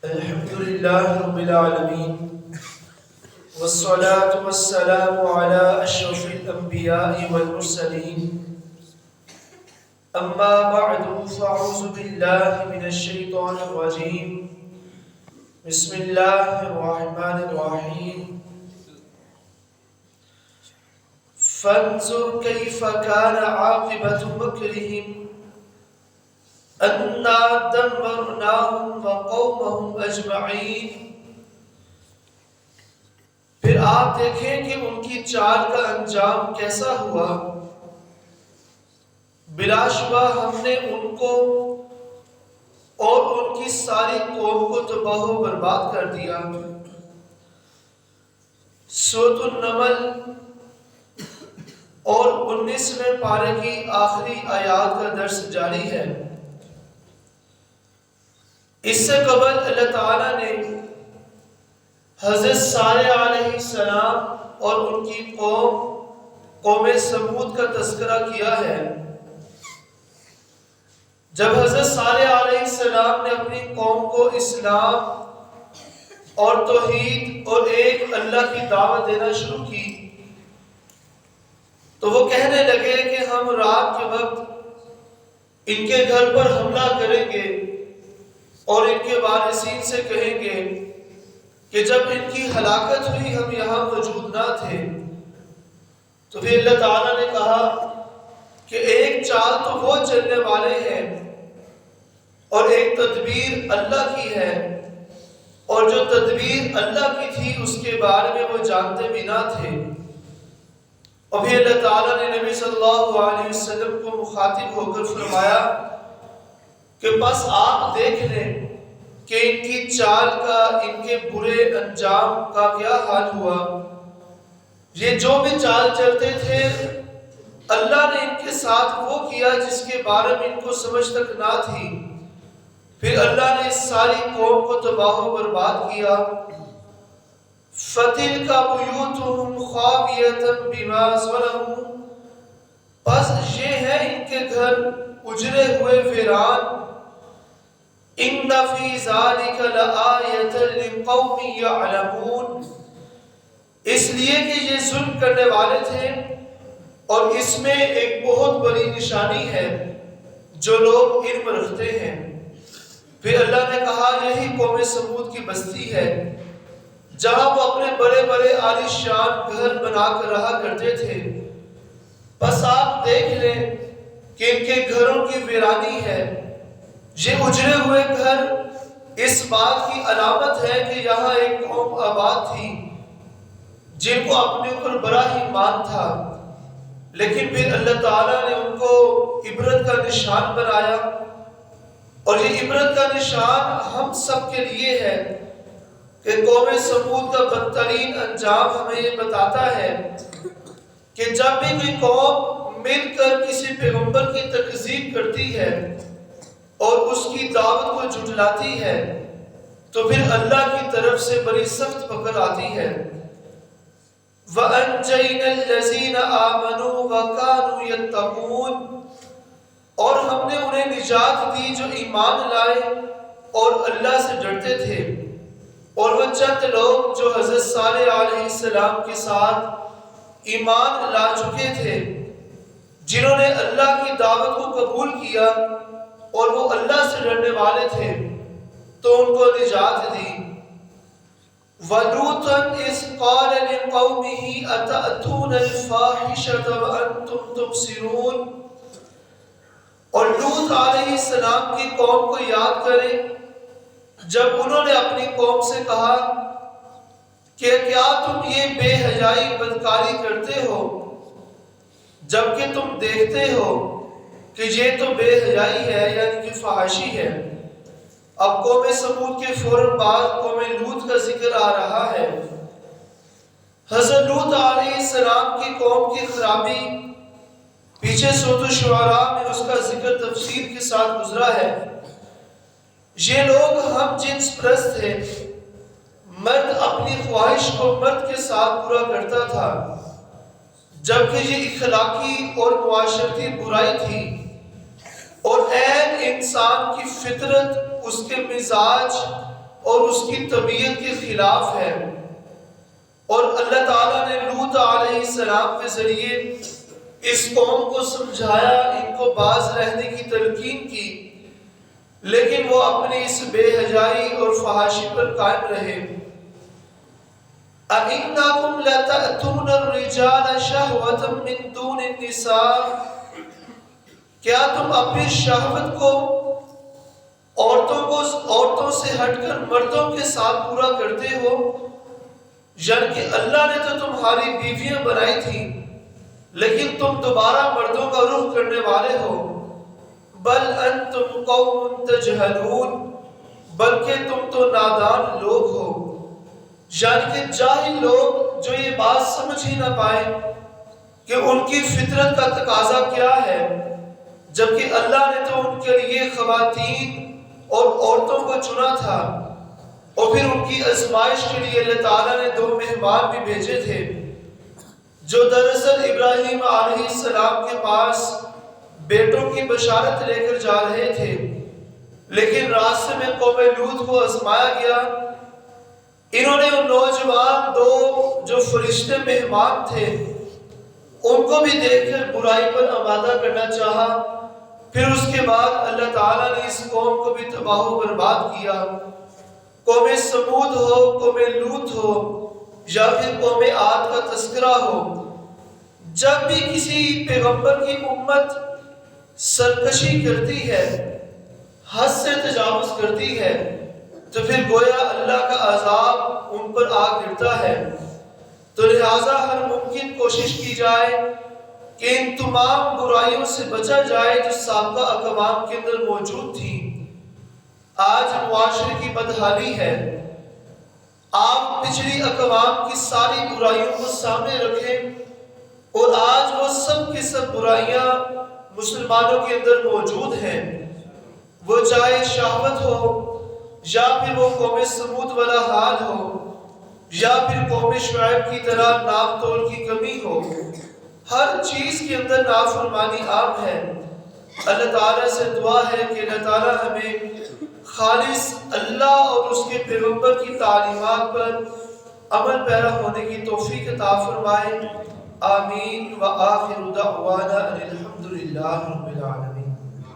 الحمد لله رب العالمين والصلاة والسلام على أشرف الأنبياء والمرسلين أما بعد فأعوذ بالله من الشيطان الرجيم بسم الله الرحمن الرحيم فانظر كيف كان عاقبة مكرهم أنا دمرناهم وقومهم أجمعين۔ پھر آپ دیکھیں کہ ان کی چال کا انجام کیسا ہوا۔ بلا شبہ ہم نے ان کو اور ان کی ساری قوم کو تباہ و برباد کر دیا۔ سورۃ النمل اور 19ویں پارے کی آخری آیات کا درس جاری ہے۔ اس سے قبل اللہ تعالیٰ نے حضرت صالح علیہ السلام اور ان کی قوم سمود کا تذکرہ کیا ہے۔ جب حضرت صالح علیہ السلام نے اپنی قوم کو اسلام اور توحید اور ایک اللہ کی دعوت دینا شروع کی تو وہ کہنے لگے کہ ہم رات کے وقت ان کے گھر پر حملہ کریں گے اور ان کے وارثین سے کہیں گے کہ جب ان کی ہلاکت ہوئی ہم یہاں موجود نہ تھے۔ تو پھر اللہ تعالیٰ نے کہا کہ ایک چال تو وہ چلنے والے ہیں اور ایک تدبیر اللہ کی ہے، اور جو تدبیر اللہ کی تھی اس کے بارے میں وہ جانتے بھی نہ تھے۔ اور پھر اللہ تعالیٰ نے نبی صلی اللہ علیہ وسلم کو مخاطب ہو کر فرمایا کہ بس آپ دیکھ لیں کہ ان کی چال کا، ان کے برے انجام کا کیا حال ہوا۔ یہ جو بھی چال چلتے تھے اللہ نے ان کے ساتھ وہ کیا جس کے بارے میں ان کو سمجھ تک نہ تھی۔ پھر اللہ نے اس ساری قوم کو تباہ و برباد کیا۔ فَتِلْكَ بُيُوتُهُمْ خَاوِيَةً بِمَا ظَلَمُوا، بس یہ ہے ان کے گھر اجڑے ہوئے ویران۔ إِنَّ فِي ذَلِكَ لَآيَةً لِقَوْمٍ يَعْلَمُونَ، اس لیے کہ یہ ظلم کرنے والے تھے اور اس میں ایک بہت بڑی نشانی ہے جو لوگ علم رکھتے ہیں۔ پھر اللہ نے کہا یہی قوم سمود کی بستی ہے جہاں وہ اپنے بڑے بڑے عالی شان گھر بنا کر رہا کرتے تھے۔ بس آپ دیکھ لیں کہ ان کے گھروں کی ویرانی ہے۔ یہ اجڑے ہوئے گھر اس بات کی علامت ہے کہ یہاں ایک قوم آباد تھی جن کو اپنے اوپر بڑا ہی مان تھا، لیکن پھر اللہ تعالیٰ نے ان کو عبرت کا نشان بنایا۔ اور یہ عبرت کا نشان ہم سب کے لیے ہے کہ قوم سمود کا بدترین انجام ہمیں یہ بتاتا ہے کہ جب بھی کوئی قوم مل کر کسی پیغمبر کی تکذیب کرتی ہے اور اس کی دعوت کو جھٹلاتی ہے تو پھر اللہ کی طرف سے بڑی سخت پکڑ آتی ہے۔ وَأَنْجَيْنَا الَّذِينَ آمَنُوا وَكَانُوا يَتَّقُونَ، اور ہم نے انہیں نجات دی جو ایمان لائے اور اللہ سے ڈرتے تھے۔ اور وہ چند لوگ جو حضرت صالح علیہ السلام کے ساتھ ایمان لا چکے تھے، جنہوں نے اللہ کی دعوت کو قبول کیا اور وہ اللہ سے ڈرنے والے تھے، تو ان کو نجات دی۔ وَلُوطًا إِذْ قَالَ لِقَوْمِهِ أَتَأْتُونَ الْفَاحِشَةَ وَأَنْتُمْ تُبْصِرُونَ، اور لوط علیہ السلام کی قوم کو یاد کریں جب انہوں نے اپنی قوم سے کہا کہ کیا تم یہ بے حیائی بدکاری کرتے ہو جبکہ تم دیکھتے ہو کہ یہ تو بے حیائی ہے، یعنی کہ فحاشی ہے۔ اب قوم سمود کے فوراً بعد قوم لوط کا ذکر آ رہا ہے۔ حضرت لوط علیہ السلام کی قوم کی خرابی پیچھے سورۃ الشعراء میں اس کا ذکر تفصیل کے ساتھ گزرا ہے۔ یہ لوگ ہم جنس پرست تھے، مرد اپنی خواہش کو مرد کے ساتھ پورا کرتا تھا، جبکہ یہ اخلاقی اور معاشرتی برائی تھی اور عین انسان کی فطرت، اس کے مزاج اور اس کی طبیعت کے خلاف ہے. اور اللہ تعالیٰ نے لوط علیہ السلام کے ذریعے اس قوم کو سمجھایا، ان کو باز رہنے کی تلقین کی، لیکن وہ اپنی اس بے حیائی اور فحاشی پر قائم رہے. أَإِنَّكُمْ لَتَأْتُونَ الرِّجَالَ شَهْوَةً مِّن دُونِ النِّسَاءِ، کیا تم اپنی شہوت کو عورتوں سے ہٹ کر مردوں کے ساتھ پورا کرتے ہو؟ یعنی کہ اللہ نے تو تمہاری بیویاں بنائی تھیں، لیکن تم دوبارہ مردوں کا رخ کرنے والے ہو. بل انتم قوم تجہلون، بلکہ تم تو نادان لوگ ہو. یعنی کہ جاہل لوگ جو یہ بات سمجھ ہی نہ پائے کہ ان کی فطرت کا تقاضا کیا ہے، جبکہ اللہ نے تو ان کے لیے خواتین اور عورتوں کو چنا تھا. اور پھر ان کی آزمائش کے لیے اللہ تعالیٰ نے 2 مہمان بھی بھیجے تھے، جو دراصل ابراہیم علیہ السلام کے پاس بیٹوں کی بشارت لے کر جا رہے تھے، لیکن راستے میں قوم لوط کو آزمایا گیا. انہوں نے ان نوجوان 2 جو فرشتے مہمان تھے ان کو بھی دیکھ کر برائی پر آمادہ کرنا چاہا. پھر اس کے بعد اللہ تعالیٰ نے اس قوم کو بھی تباہ و برباد کیا. قوم سمود ہو، قوم لوط ہو، یا پھر قوم عاد کا تذکرہ ہو، جب بھی کسی پیغمبر کی امت سرکشی کرتی ہے، حد سے تجاوز کرتی ہے، تو پھر گویا اللہ کا عذاب ان پر آ گرتا ہے. تو لہٰذا ہر ممکن کوشش کی جائے کہ ان تمام برائیوں سے بچا جائے جو سابقہ اقوام کے اندر موجود تھیں. آج معاشرے کی بدحالی ہے. آپ پچھلی اقوام کی ساری برائیوں کو سامنے رکھیں اور آج وہ سب کی سب برائیاں مسلمانوں کے اندر موجود ہیں، وہ چاہے شہوت ہو، یا پھر وہ قوم سمود والا حال ہو، یا پھر قوم شعیب کی طرح ناپ تول کی کمی ہو. ہر چیز کے اندر نافرمانی عام ہے. اللہ تعالیٰ سے دعا ہے کہ اللہ تعالیٰ ہمیں خالص اللہ اور اس کے پیغمبر کی تعلیمات پر عمل پیرا ہونے کی توفیق عطا فرمائے. آمین. وآخر دعوانا ان الحمد للہ رب العالمین.